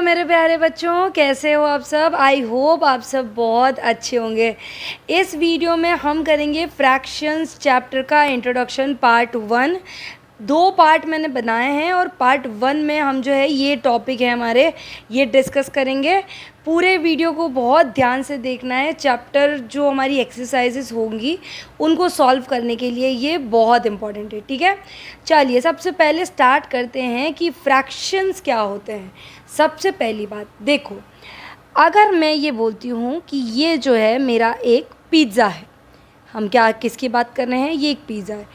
मेरे प्यारे बच्चों, कैसे हो आप सब। आई होप आप सब बहुत अच्छे होंगे। इस वीडियो में हम करेंगे फ्रैक्शंस चैप्टर का इंट्रोडक्शन पार्ट 1। 2 पार्ट मैंने बनाए हैं और पार्ट 1 में हम जो है ये टॉपिक है हमारे, ये डिस्कस करेंगे। पूरे वीडियो को बहुत ध्यान से देखना है। चैप्टर जो हमारी एक्सरसाइजेस होंगी उनको सॉल्व करने के लिए ये बहुत इम्पॉर्टेंट है, ठीक है। चलिए सबसे पहले स्टार्ट करते हैं कि फ्रैक्शंस क्या होते हैं। सबसे पहली बात देखो, अगर मैं ये बोलती हूँ कि ये जो है मेरा एक पिज़्ज़ा है, हम क्या किसकी बात कर रहे हैं, ये एक पिज़्ज़ा है।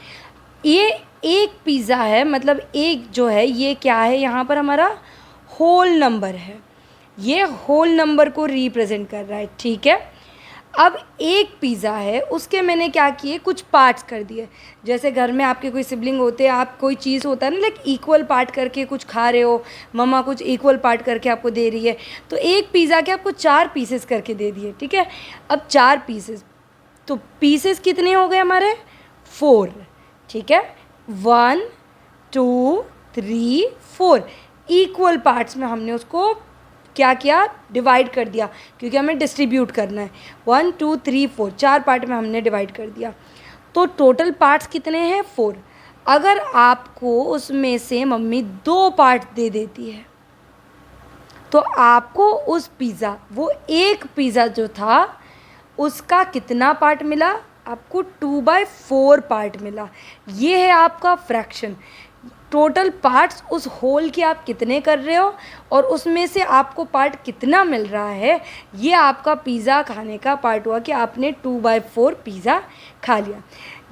ये एक पिज़्ज़ा है, मतलब एक जो है ये क्या है, यहाँ पर हमारा होल नंबर है, ये होल नंबर को रिप्रेजेंट कर रहा है, ठीक है। अब एक पिज़्ज़ा है, उसके मैंने क्या किए, कुछ पार्ट्स कर दिए। जैसे घर में आपके कोई सिबलिंग होते हैं, आप कोई चीज़ होता है ना, लाइक इक्वल पार्ट करके कुछ खा रहे हो, मम्मा कुछ इक्वल पार्ट करके आपको दे रही है, तो एक पिज़्ज़ा के आपको 4 पीसेस करके दे दिए, ठीक है। अब 4 पीसेस, तो पीसेस कितने हो गए हमारे, 4, ठीक है। 1 2 3 4 इक्वल पार्ट्स में हमने उसको क्या किया, डिवाइड कर दिया, क्योंकि हमें डिस्ट्रीब्यूट करना है। 1 2 3 4 4 पार्ट में हमने डिवाइड कर दिया, तो टोटल पार्ट्स कितने हैं, 4। अगर आपको उसमें से मम्मी 2 पार्ट दे देती है तो आपको उस पिज़्ज़ा, वो एक पिज़्ज़ा जो था उसका कितना पार्ट मिला, आपको 2/4 पार्ट मिला। ये है आपका फ्रैक्शन। टोटल पार्ट्स उस होल के आप कितने कर रहे हो और उसमें से आपको पार्ट कितना मिल रहा है, ये आपका पिज़्ज़ा खाने का पार्ट हुआ कि आपने 2/4 पिज़्ज़ा खा लिया।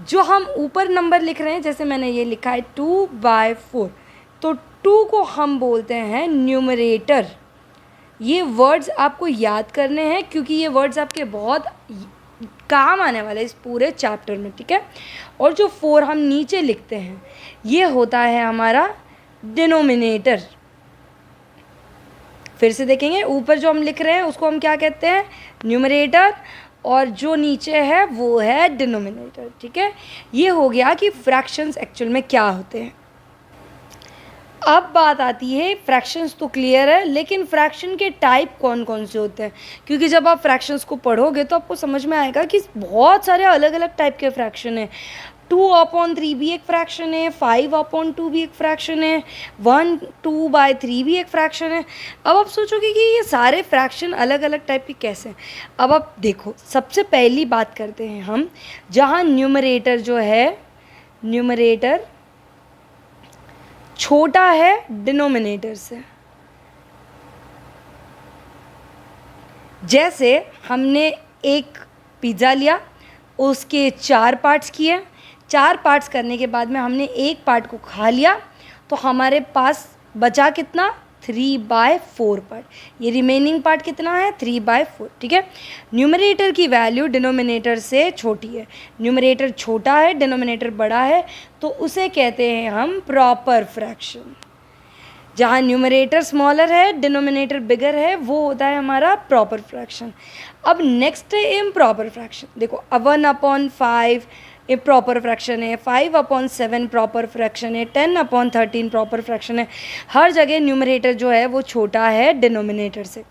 जो हम ऊपर नंबर लिख रहे हैं, जैसे मैंने ये लिखा है 2/4, तो 2 को हम बोलते हैं न्यूमरेटर। ये वर्ड्स आपको याद करने हैं क्योंकि ये वर्ड्स आपके बहुत काम आने वाले इस पूरे चैप्टर में, ठीक है। और जो 4 हम नीचे लिखते हैं ये होता है हमारा डिनोमिनेटर। फिर से देखेंगे, ऊपर जो हम लिख रहे हैं उसको हम क्या कहते हैं, न्यूमरेटर, और जो नीचे है वो है डिनोमिनेटर, ठीक है। ये हो गया कि फ्रैक्शंस एक्चुअल में क्या होते हैं। अब बात आती है, फ्रैक्शंस तो क्लियर है, लेकिन फ्रैक्शन के टाइप कौन कौन से होते हैं, क्योंकि जब आप फ्रैक्शंस को पढ़ोगे तो आपको समझ में आएगा कि बहुत सारे अलग अलग टाइप के फ्रैक्शन हैं। 2/3 भी एक फ्रैक्शन है, 5/2 भी एक फ्रैक्शन है, 1/2/3 भी एक फ्रैक्शन है। अब आप सोचोगे कि ये सारे फ्रैक्शन अलग अलग टाइप के कैसे हैं। अब आप देखो, सबसे पहली बात करते हैं हम, जहाँ न्यूमरेटर जो है, न्यूमरेटर छोटा है डिनोमिनेटर से। जैसे हमने एक पिज़्ज़ा लिया, उसके 4 पार्ट्स किए, 4 पार्ट्स करने के बाद में हमने एक पार्ट को खा लिया, तो हमारे पास बचा कितना, 3/4 पार्ट। ये रिमेनिंग पार्ट कितना है, 3/4, ठीक है। न्यूमरेटर की वैल्यू डिनोमिनेटर से छोटी है, न्यूमरेटर छोटा है डिनोमिनेटर बड़ा है, तो उसे कहते हैं हम प्रॉपर फ्रैक्शन। जहाँ न्यूमरेटर स्मॉलर है डिनोमिनेटर बिगर है, वो होता है हमारा प्रॉपर फ्रैक्शन। अब नेक्स्ट है इम्प्रॉपर फ्रैक्शन। देखो, 1/5 ये प्रॉपर फ्रैक्शन है, 5/7 प्रॉपर फ्रैक्शन है, 10/13 प्रॉपर फ्रैक्शन है। हर जगह न्यूमरेटर जो है वो छोटा है डिनोमिनेटर से,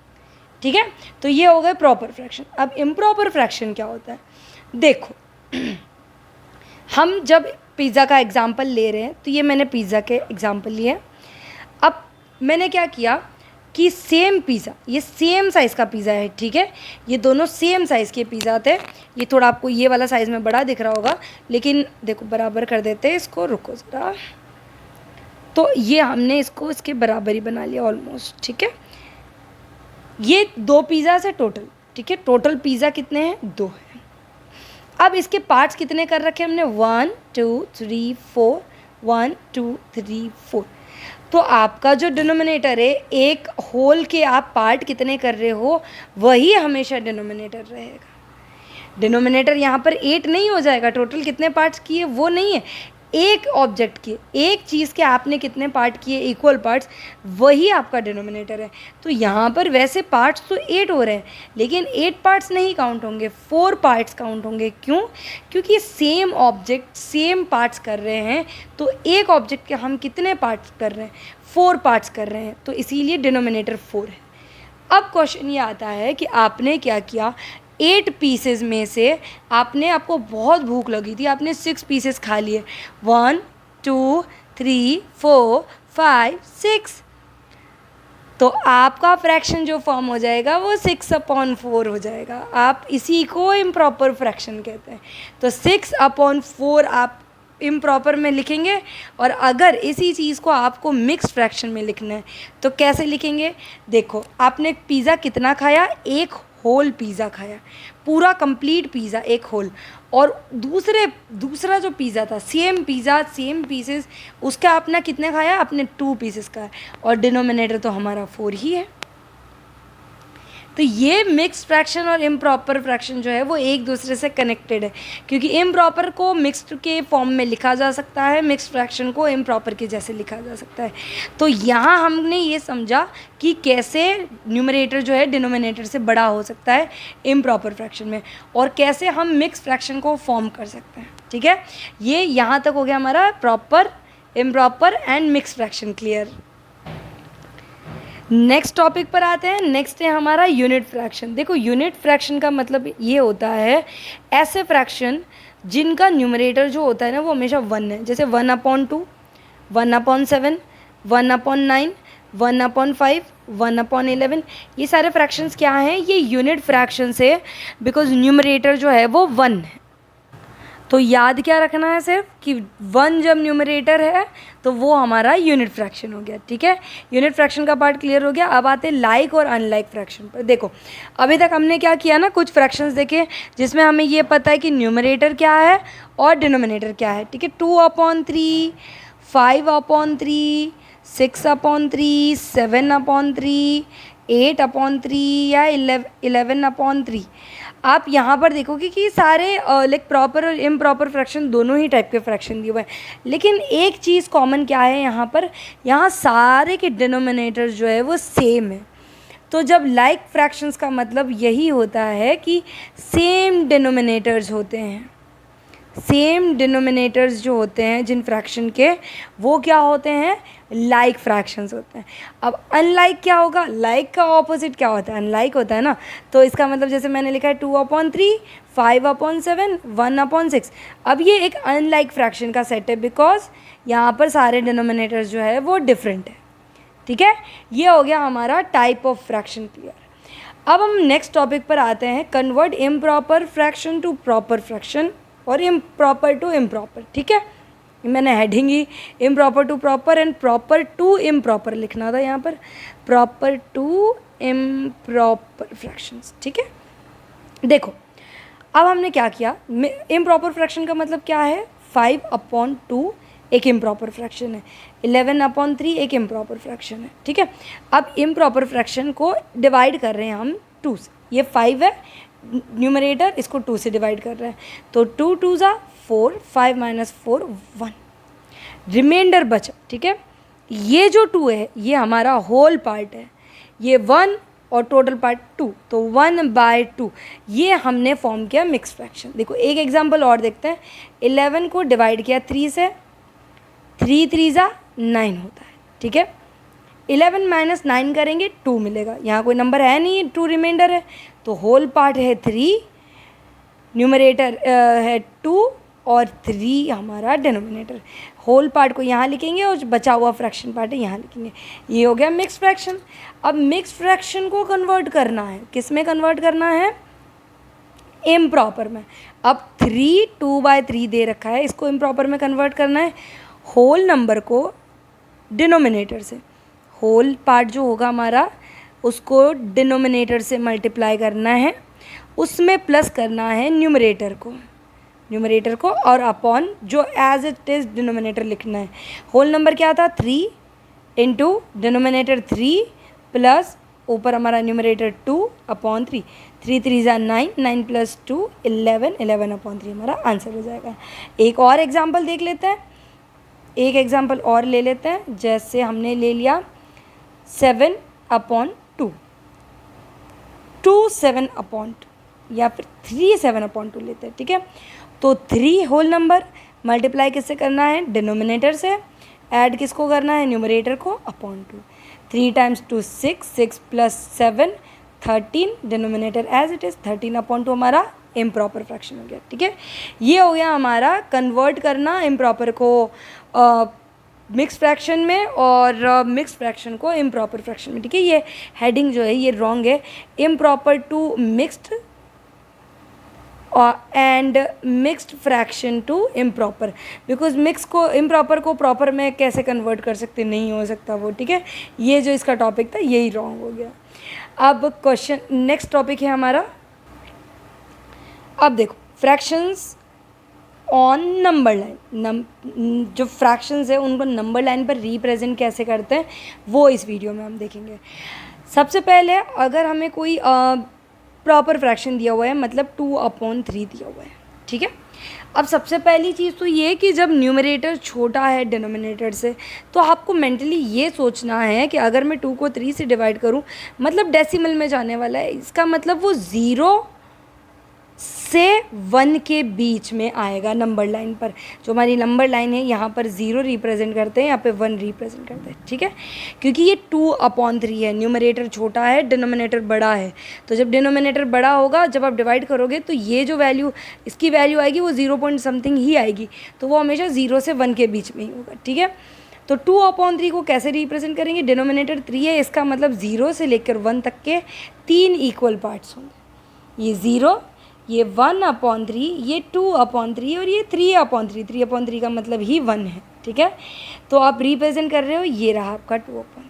ठीक है। तो ये हो गए प्रॉपर फ्रैक्शन। अब इम्प्रॉपर फ्रैक्शन क्या होता है, देखो हम जब पिज़्ज़ा का एग्जाम्पल ले रहे हैं, तो ये मैंने पिज़्ज़ा के एग्जाम्पल लिए। अब मैंने क्या किया कि सेम पिज़्ज़ा, ये सेम साइज़ का पिज़्ज़ा है, ठीक है। ये दोनों सेम साइज़ के पिज़्ज़ा थे। ये थोड़ा आपको ये वाला साइज़ में बड़ा दिख रहा होगा, लेकिन देखो बराबर कर देते हैं इसको, रुको ज़रा। तो ये हमने इसको इसके बराबर ही बना लिया ऑलमोस्ट, ठीक है। ये 2 पिज़्ज़ा से टोटल, ठीक है। टोटल पिज़्ज़ा कितने हैं, 2 हैं। अब इसके पार्ट्स कितने कर रखे हमने, 1 2 3 4, 1 2 3 4। तो आपका जो डिनोमिनेटर है, एक होल के आप पार्ट कितने कर रहे हो, वही हमेशा डिनोमिनेटर रहेगा। डिनोमिनेटर यहाँ पर 8 नहीं हो जाएगा, टोटल कितने पार्ट्स किए वो नहीं है, एक ऑब्जेक्ट के, एक चीज़ के आपने कितने पार्ट किए, इक्वल पार्ट्स, वही आपका डिनोमिनेटर है। तो यहाँ पर वैसे पार्ट्स तो 8 हो रहे हैं, लेकिन 8 पार्ट्स नहीं काउंट होंगे, 4 पार्ट्स काउंट होंगे। क्यों? क्योंकि सेम ऑब्जेक्ट सेम पार्ट्स कर रहे हैं, तो एक ऑब्जेक्ट के हम कितने पार्ट्स कर रहे हैं, 4 पार्ट्स कर रहे हैं, तो इसीलिए डिनोमिनेटर 4 है। अब क्वेश्चन ये आता है कि आपने क्या किया, 8 पीसेस में से आपको बहुत भूख लगी थी, आपने 6 पीसेस खा लिए, 1 2 3 4 5 6, तो आपका फ्रैक्शन जो फॉर्म हो जाएगा वो 6/4 हो जाएगा। आप इसी को इम्प्रॉपर फ्रैक्शन कहते हैं। तो 6/4 आप इम्प्रॉपर में लिखेंगे, और अगर इसी चीज़ को आपको मिक्स फ्रैक्शन में लिखना है तो कैसे लिखेंगे? देखो, आपने पिज़्ज़ा कितना खाया, एक होल पिज़्ज़ा खाया, पूरा कंप्लीट पिज़्ज़ा एक होल, और दूसरा जो पिज़्ज़ा था, सेम पिज़्ज़ा सेम पीसेस, उसका आपने कितने खाया, आपने 2 पीसेस खाया, और डिनोमिनेटर तो हमारा 4 ही है। तो ये मिक्स फ्रैक्शन और इम्प्रॉपर फ्रैक्शन जो है वो एक दूसरे से कनेक्टेड है, क्योंकि इम्प्रॉपर को मिक्स्ड के फॉर्म में लिखा जा सकता है, मिक्स फ्रैक्शन को इम्प्रॉपर के जैसे लिखा जा सकता है। तो यहाँ हमने ये समझा कि कैसे न्यूमरेटर जो है डिनोमिनेटर से बड़ा हो सकता है इम्प्रॉपर फ्रैक्शन में, और कैसे हम मिक्स फ्रैक्शन को फॉर्म कर सकते हैं। ठीक है, ये यहाँ तक हो गया हमारा proper, improper and mix fraction. Clear? Next topic पर आते हैं। नेक्स्ट है हमारा यूनिट फ्रैक्शन। देखो, यूनिट फ्रैक्शन का मतलब ये होता है ऐसे फ्रैक्शन जिनका न्यूमरेटर जो होता है ना वो हमेशा 1 है, जैसे 1/2, 1/7, 1/9, 1/5, 1/11। ये सारे फ्रैक्शंस क्या हैं? ये यूनिट फ्रैक्शंस है, बिकॉज न्यूमरेटर जो है वो 1 है। तो याद क्या रखना है सिर्फ कि 1 जब न्यूमरेटर है तो वो हमारा यूनिट फ्रैक्शन हो गया। ठीक है, यूनिट फ्रैक्शन का पार्ट क्लियर हो गया। अब आते हैं लाइक और अनलाइक फ्रैक्शन पर। देखो, अभी तक हमने क्या किया ना, कुछ फ्रैक्शंस देखे जिसमें हमें ये पता है कि न्यूमरेटर क्या है और डिनोमिनेटर क्या है। ठीक है, 2/3, 5/3, 6/3, 7/3, 8/3 या 11/3। आप यहाँ पर देखोगे कि सारे लाइक प्रॉपर और इम्प्रॉपर फ्रैक्शन दोनों ही टाइप के फ्रैक्शन दिए हुए हैं, लेकिन एक चीज़ कॉमन क्या है यहाँ पर, यहाँ सारे के डिनोमिनेटर जो है वो सेम है। तो जब लाइक फ्रैक्शंस का मतलब यही होता है कि सेम डिनोमिनेटर्स होते हैं, सेम डिनोमिनेटर्स जो होते हैं जिन फ्रैक्शन के, वो क्या होते हैं, लाइक फ्रैक्शंस होते हैं। अब अनलाइक क्या होगा? लाइक का ऑपोजिट क्या होता है? अनलाइक होता है ना। तो इसका मतलब जैसे मैंने लिखा है 2/3, 5/7, 1/6। अब ये एक अनलाइक फ्रैक्शन का सेट है, बिकॉज यहाँ पर सारे डिनोमिनेटर्स जो है वो डिफरेंट है। ठीक है, ये हो गया हमारा टाइप ऑफ फ्रैक्शन क्लियर। अब हम नेक्स्ट टॉपिक पर आते हैं, convert improper fraction to proper fraction और इम्प्रॉपर टू इम्प्रॉपर। ठीक है, मैंने हेडिंग ही improper to proper and proper to improper लिखना था यहाँ पर, प्रॉपर टू इम्प्रॉपर फ्रैक्शंस। ठीक है, देखो अब हमने क्या किया, इम्प्रॉपर फ्रैक्शन का मतलब क्या है, 5/2 एक इम्प्रॉपर फ्रैक्शन है, 11/3 एक इम्प्रॉपर फ्रैक्शन है। ठीक है, अब इम्प्रॉपर फ्रैक्शन को डिवाइड कर रहे हैं हम 2 से। ये 5 है न्यूमरेटर, इसको 2 से डिवाइड कर रहे हैं, तो 2 2 ज़ा 4, 5 - 4 1, रिमाइंडर बचा। ठीक है, ये जो 2 है ये हमारा होल पार्ट है, ये 1 और टोटल पार्ट 2, तो 1/2 ये हमने फॉर्म किया मिक्स फ्रैक्शन। देखो एक एग्जांपल और देखते हैं, 11 को डिवाइड किया 3 से, 3 3 ज़ा 9 होता है। ठीक है, 11 - 9 करेंगे 2 मिलेगा, यहाँ कोई नंबर है नहीं, 2 रिमाइंडर है, तो होल पार्ट है 3, न्यूमरेटर है 2 और 3 हमारा डिनोमिनेटर। होल पार्ट को यहाँ लिखेंगे और जो बचा हुआ फ्रैक्शन पार्ट है यहाँ लिखेंगे। ये हो गया मिक्स फ्रैक्शन। अब मिक्स फ्रैक्शन को कन्वर्ट करना है, किस में कन्वर्ट करना है, इम्प्रॉपर में। अब 3 2/3 दे रखा है, इसको इम्प्रॉपर में कन्वर्ट करना है, होल नंबर को डिनोमिनेटर से, होल पार्ट जो होगा हमारा उसको डिनोमिनेटर से मल्टीप्लाई करना है, उसमें प्लस करना है न्यूमरेटर को और अपॉन जो एज इट इज़ डिनोमिनेटर लिखना है। होल नंबर क्या था, 3 इंटू डिनोमिनेटर 3 प्लस ऊपर हमारा न्यूमरेटर 2/3, 3 3 ज़ा 9, 9 + 2 11, 11/3 हमारा आंसर हो जाएगा। एक और एग्जाम्पल देख लेते हैं, एक एग्जाम्पल और ले लेते हैं, जैसे हमने ले लिया 7/2, 2 7/2 या फिर 3 7/2 लेते हैं, ठीक है। तो 3 होल नंबर मल्टीप्लाई किससे करना है, डिनोमिनेटर से, ऐड किसको करना है, न्यूमरेटर को, upon 2। 3 times 2 6, 6 plus 7 13, denominator as it is, 13/2 हमारा इम्प्रॉपर फ्रैक्शन हो गया, ठीक है। ये हो गया हमारा कन्वर्ट करना इम्प्रॉपर को मिक्स फ्रैक्शन में और मिक्स फ्रैक्शन को इम्प्रॉपर फ्रैक्शन में, ठीक है। ये हेडिंग जो है ये रॉन्ग है, improper to mixed and mixed fraction to improper, because mix को इम्प्रॉपर को प्रॉपर में कैसे कन्वर्ट कर सकते, नहीं हो सकता वो, ठीक है। ये जो इसका टॉपिक था यही रॉन्ग हो गया। अब क्वेश्चन नेक्स्ट टॉपिक है हमारा, अब देखो फ्रैक्शंस ऑन नंबर लाइन, जो फ्रैक्शंस है उनको नंबर लाइन पर रिप्रेजेंट कैसे करते हैं वो इस वीडियो में हम देखेंगे। सबसे पहले अगर हमें कोई प्रॉपर फ्रैक्शन दिया हुआ है, मतलब 2/3 दिया हुआ है, ठीक है। अब सबसे पहली चीज़ तो ये कि जब न्यूमरेटर छोटा है डिनोमिनेटर से, तो आपको मेंटली ये सोचना है कि अगर मैं 2 को 3 से डिवाइड करूं, मतलब डेसिमल में जाने वाला है, इसका मतलब वो 0 से 1 के बीच में आएगा नंबर लाइन पर। जो हमारी नंबर लाइन है यहाँ पर 0 रिप्रेजेंट करते हैं, यहाँ पे 1 रिप्रेजेंट करते हैं, ठीक है। क्योंकि ये 2/3 है, न्यूमरेटर छोटा है, डिनोमिनेटर बड़ा है, तो जब डिनोमिनेटर बड़ा होगा, जब आप डिवाइड करोगे तो ये जो वैल्यू इसकी वैल्यू आएगी वो 0 पॉइंट समथिंग ही आएगी, तो वो हमेशा 0 से 1 के बीच में ही होगा, ठीक है। तो 2/3 को कैसे रिप्रेजेंट करेंगे, डिनोमिनेटर 3 है, इसका मतलब 0 से लेकर 1 तक के 3 इक्वल पार्ट्स होंगे, ये 0, ये 1/3, ये 2/3 और ये 3/3। 3/3 का मतलब ही 1 है, ठीक है। तो आप रिप्रेजेंट कर रहे हो, ये रहा आपका 2/3।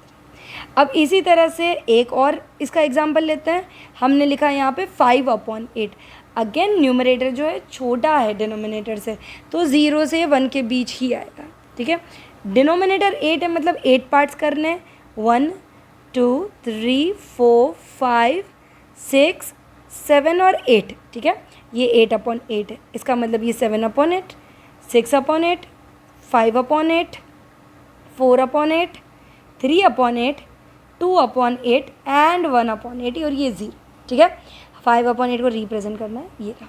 अब इसी तरह से एक और इसका एग्जांपल लेते हैं, हमने लिखा है यहाँ पे 5/8। अगेन न्यूमरेटर जो है छोटा है डिनोमिनेटर से, तो 0 से 1 के बीच ही आएगा, ठीक है। डिनोमिनेटर 8 है, मतलब 8 पार्ट्स करने, 1 2 3 4 5 6 7 और 8, ठीक है। ये 8/8 है, इसका मतलब ये 7/8, 6/8, 5/8, 4/8, 3/8, 2/8 एंड 1/8 और ये 0, ठीक है। 5/8 को रिप्रेजेंट करना है, ये रहा।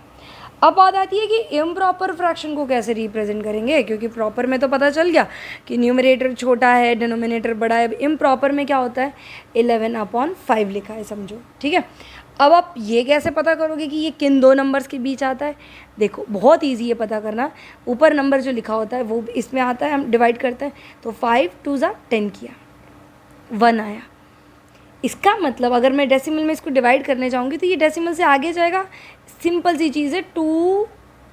अब बात आती है कि इम्प्रॉपर फ्रैक्शन को कैसे रिप्रेजेंट करेंगे, क्योंकि प्रॉपर में तो पता चल गया कि न्यूमरेटर छोटा है, डिनोमिनेटर बड़ा है। इम्प्रॉपर में क्या होता है, 11/5 लिखा है समझो, ठीक है। अब आप ये कैसे पता करोगे कि ये किन दो नंबर्स के बीच आता है, देखो बहुत इजी है पता करना। ऊपर नंबर जो लिखा होता है वो इसमें आता है, हम डिवाइड करते हैं, तो 5 2 ज़ा 10 किया, 1 आया। इसका मतलब अगर मैं डेसिमल में इसको डिवाइड करने जाऊँगी तो ये डेसिमल से आगे जाएगा। सिंपल सी चीज़ है, 2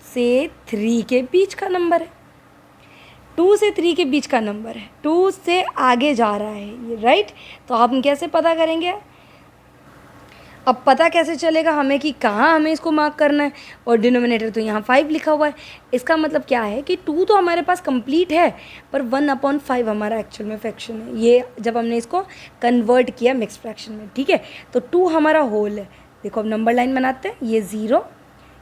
से 3 के बीच का नंबर है, 2 से 3 के बीच का नंबर है, 2 से आगे जा रहा है ये, राइट। तो हम कैसे पता करेंगे, अब पता कैसे चलेगा हमें कि कहाँ हमें इसको मार्क करना है, और डिनोमिनेटर तो यहाँ 5 लिखा हुआ है। इसका मतलब क्या है कि 2 तो हमारे पास कंप्लीट है, पर 1/5 हमारा एक्चुअल में फ्रैक्शन है, ये जब हमने इसको कन्वर्ट किया मिक्स फ्रैक्शन में, ठीक है। तो 2 हमारा होल है। देखो अब नंबर लाइन बनाते हैं, ये 0,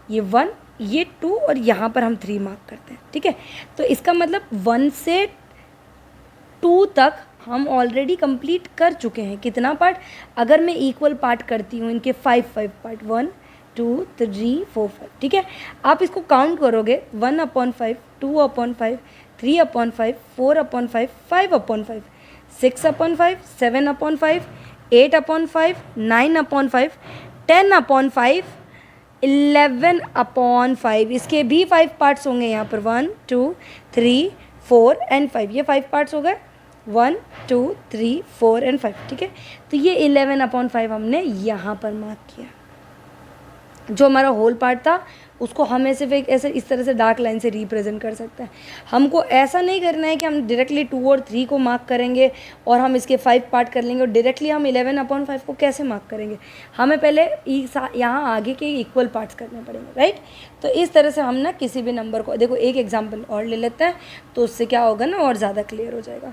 ये 1, ये 2 और यहाँ पर हम 3 मार्क करते हैं, ठीक है। तो इसका मतलब 1 से 2 तक हम ऑलरेडी कंप्लीट कर चुके हैं। कितना पार्ट, अगर मैं इक्वल पार्ट करती हूँ इनके 5 पार्ट, 1 2 3 4 5, ठीक है। आप इसको काउंट करोगे, 1/5, 2/5, 3/5, 4/5, 5/5, 6/5, 7/5, 8/5, 9/5, 10/5, 11/5। इसके भी 5 पार्ट्स होंगे यहाँ पर, 1 2 3 4 एंड 5, ये 5 पार्ट्स हो गए, 1 2 3 4 एंड 5, ठीक है। तो ये 11/5 हमने यहाँ पर मार्क किया। जो हमारा होल पार्ट था उसको हम ऐसे ऐसे इस तरह से डार्क लाइन से रिप्रेजेंट कर सकते हैं। हमको ऐसा नहीं करना है कि हम डायरेक्टली 2 और 3 को मार्क करेंगे और हम इसके 5 पार्ट कर लेंगे और डायरेक्टली हम 11/5 को कैसे मार्क करेंगे, हमें पहले यहाँ आगे के इक्वल पार्ट्स करने पड़ेंगे, राइट। तो इस तरह से हम ना किसी भी नंबर को, देखो एक एग्जाम्पल और ले लेते हैं तो उससे क्या होगा ना और ज़्यादा क्लियर हो जाएगा।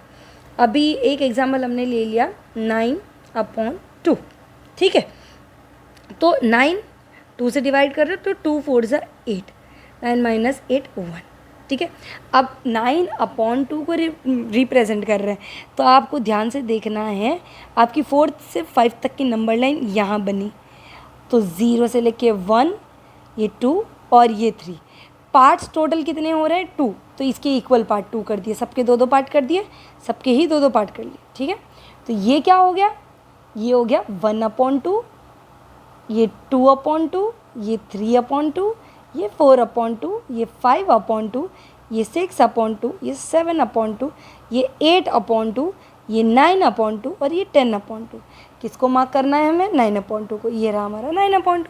अभी एक एग्जाम्पल हमने ले लिया 9/2, ठीक है। तो 9 2 से डिवाइड कर रहे हो तो 2 4 ज़ा 8, 9 - 8 1, ठीक है। अब 9/2 को रिप्रेजेंट कर रहे हैं, तो आपको ध्यान से देखना है। आपकी 4 से 5 तक की नंबर लाइन यहाँ बनी, तो 0 से लेके 1, ये 2 और ये 3 पार्ट्स टोटल कितने हो रहे हैं 2, तो इसके इक्वल पार्ट 2 कर दिए, सबके 2-2 पार्ट कर दिए, सबके ही 2-2 पार्ट कर लिए, ठीक है। तो ये क्या हो गया, ये हो गया 1/2, ये 2/2, ये 3/2, ये 4/2, ये 5/2, ये 6/2, ये 7/2, ये 8/2, ये 9/2 और ये 10/2। किसको मार्क करना है हमें, 9/2 को। ये रहा हमारा 9/2,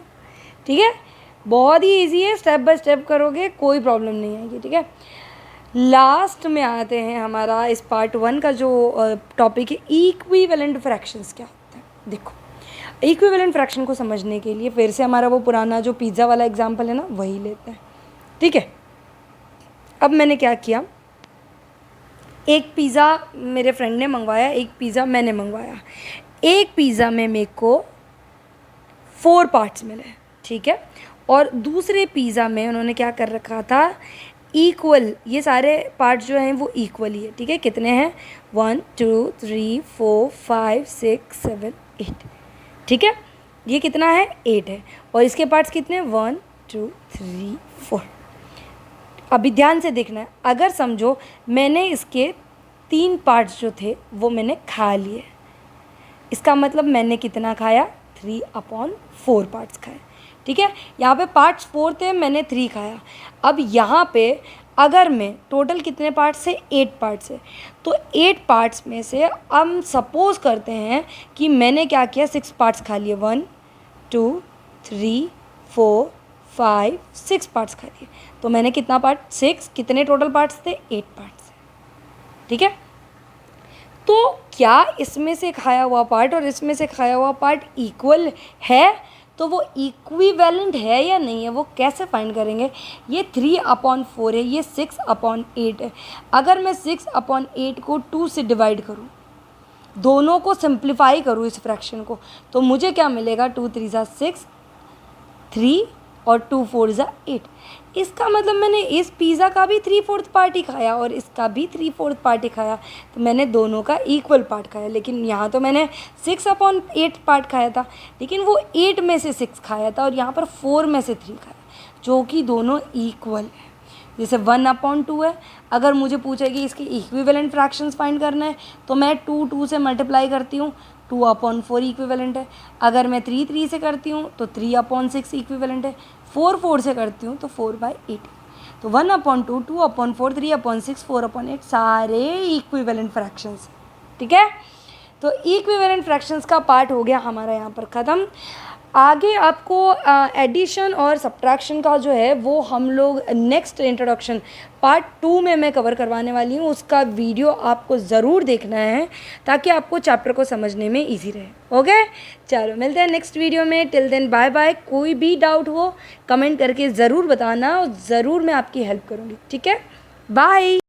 ठीक है। बहुत ही इजी है, स्टेप बाय स्टेप करोगे कोई प्रॉब्लम नहीं आएगी, ठीक है। लास्ट में आते हैं, हमारा इस पार्ट 1 का जो टॉपिक है, इक्विवेलेंट फ्रैक्शंस क्या होता है। देखो, इक्विवेलेंट फ्रैक्शन को समझने के लिए फिर से हमारा वो पुराना जो पिज़्ज़ा वाला एग्जाम्पल है ना, वही लेते हैं, ठीक है। अब मैंने क्या किया, एक पिज़्ज़ा मेरे फ्रेंड ने मंगवाया, एक पिज़्ज़ा मैंने मंगवाया। एक पिज़्ज़ा में मेरे को 4 पार्ट्स मिले, ठीक है, और दूसरे पिज़्ज़ा में उन्होंने क्या कर रखा था, इक्वल, ये सारे पार्ट्स जो हैं वो इक्वल ही है, ठीक है। कितने हैं, 1 2 3 4 5 6 7 8, ठीक है। ये कितना है, 8 है, और इसके पार्ट्स कितने, 1 2 3 4। अभी ध्यान से देखना है, अगर समझो मैंने इसके 3 पार्ट्स जो थे वो मैंने खा लिए, इसका मतलब मैंने कितना खाया, 3/4 पार्ट्स खाए, ठीक है। यहाँ पे पार्ट्स 4 थे, मैंने 3 खाया। अब यहाँ पे अगर मैं टोटल कितने पार्ट्स से, 8 पार्ट्स है, तो 8 पार्ट्स में से हम सपोज़ करते हैं कि मैंने क्या किया, 6 पार्ट्स खा लिए, 1 2 3 4 5 6 पार्ट्स खा लिए। तो मैंने कितना पार्ट, 6, कितने टोटल पार्ट्स थे, 8 पार्ट्स, ठीक है। तो क्या इसमें से खाया हुआ पार्ट और इसमें से खाया हुआ पार्ट इक्वल है, तो वो इक्विवेलेंट है या नहीं है, वो कैसे फाइंड करेंगे। ये 3/4 है, ये 6/8 है। अगर मैं 6/8 को 2 से डिवाइड करूँ, दोनों को सिंप्लीफाई करूँ इस फ्रैक्शन को, तो मुझे क्या मिलेगा, 2 3 6, 3 और 2 4 8। इसका मतलब मैंने इस पिज़्ज़ा का भी 3/4 पार्ट ही खाया और इसका भी 3/4 पार्ट ही खाया, तो मैंने दोनों का इक्वल पार्ट खाया। लेकिन यहाँ तो मैंने 6/8 पार्ट खाया था, लेकिन वो 8 में से 6 खाया था और यहाँ पर 4 में से 3 खाया, जो कि दोनों इक्वल है। जैसे 1/2 है, अगर मुझे पूछेगी इसके इक्विवेलेंट फ्रैक्शंस फाइंड करना है, तो मैं 2 से मल्टीप्लाई करती हूँ, 2/4 इक्विवेलेंट है। अगर मैं 3 से करती हूँ तो 3/6 इक्विवेलेंट है। 4 से करती हूँ तो 4/8। तो 1/2, 2/4, 3/6, 4/8 सारे इक्विवेलेंट फ्रैक्शंस, ठीक है। तो इक्विवेलेंट फ्रैक्शंस का पार्ट हो गया हमारा यहाँ पर ख़त्म। आगे आपको एडिशन और सब्ट्रैक्शन का जो है वो हम लोग नेक्स्ट इंट्रोडक्शन पार्ट 2 में मैं कवर करवाने वाली हूँ। उसका वीडियो आपको ज़रूर देखना है ताकि आपको चैप्टर को समझने में इजी रहे। ओके, चलो मिलते हैं नेक्स्ट वीडियो में। Till then bye bye. कोई भी डाउट हो कमेंट करके ज़रूर बताना और ज़रूर मैं आपकी हेल्प करूँगी, ठीक है। बाय।